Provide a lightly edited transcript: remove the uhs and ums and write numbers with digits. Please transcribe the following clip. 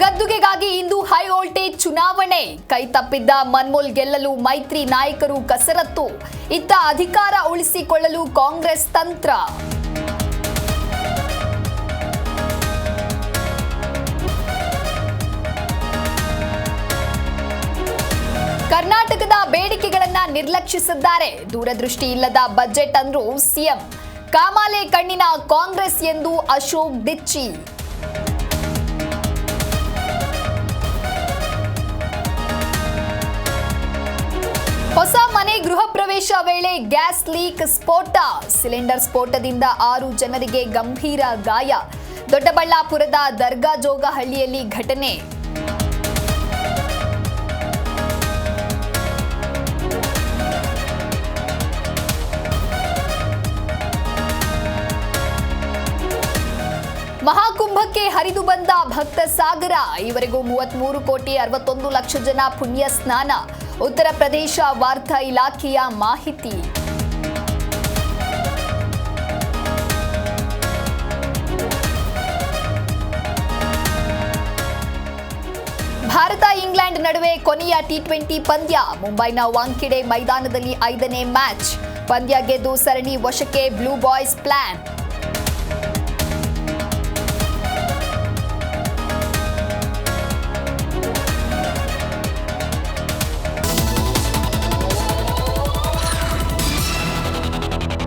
ಗದ್ದುಗೆಗಾಗಿ ಇಂದು high voltage ಚುನಾವಣೆ. ಕೈತಪ್ಪಿದ್ದ ಮನ್ಮೂಲ್ ಗೆಲ್ಲಲು ಮೈತ್ರಿ ನಾಯಕರು ಕಸರತ್ತು. ಇತ್ತ ಅಧಿಕಾರ ಉಳಿಸಿಕೊಳ್ಳಲು ಕಾಂಗ್ರೆಸ್ ತಂತ್ರ. ಕರ್ನಾಟಕದ ಬೇಡಿಕೆಗಳನ್ನ ನಿರ್ಲಕ್ಷಿಸಿದ್ದಾರೆ. ದೂರದೃಷ್ಟಿ ಇಲ್ಲದ ಬಜೆಟ್ ಅಂದ್ರು ಸಿಎಂ. ಕಾಮಾಲೆ ಕಣ್ಣಿನ ಕಾಂಗ್ರೆಸ್ ಎಂದು ಅಶೋಕ್ ದಿಚ್ಚಿ. ಹೊಸ ಮನೆ ಗೃಹ ಪ್ರವೇಶ ವೇಳೆ ಗ್ಯಾಸ್ ಲೀಕ್ ಸ್ಫೋಟ. ಸಿಲಿಂಡರ್ ಸ್ಫೋಟದಿಂದ 6 ಜನರಿಗೆ ಗಂಭೀರ ಗಾಯ. ದೊಡ್ಡಬಳ್ಳಾಪುರದ ದರ್ಗಾ ಜೋಗಹಳ್ಳಿಯಲ್ಲಿ ಘಟನೆ. ಮಹಾಕುಂಭಕ್ಕೆ ಹರಿದು ಬಂದ ಭಕ್ತ ಸಾಗರ. ಈವರೆಗೂ 33,61,00,000 ಜನ ಪುಣ್ಯ ಸ್ನಾನ. ಉತ್ತರ ಪ್ರದೇಶ ವಾರ್ತಾ ಇಲಾಖೆಯ ಮಾಹಿತಿ. ಭಾರತ ಇಂಗ್ಲೆಂಡ್ ನಡುವೆ ಕೊನೆಯ ಟಿ20 ಪಂದ್ಯ. ಮುಂಬೈನ ವಾಂಖೆಡೆ ಮೈದಾನದಲ್ಲಿ 5ನೇ ಮ್ಯಾಚ್. ಪಂದ್ಯ ಗೆದ್ದು ಸರಣಿ ವಶಕ್ಕೆ ಬ್ಲೂ ಬಾಯ್ಸ್ ಪ್ಲಾನ್.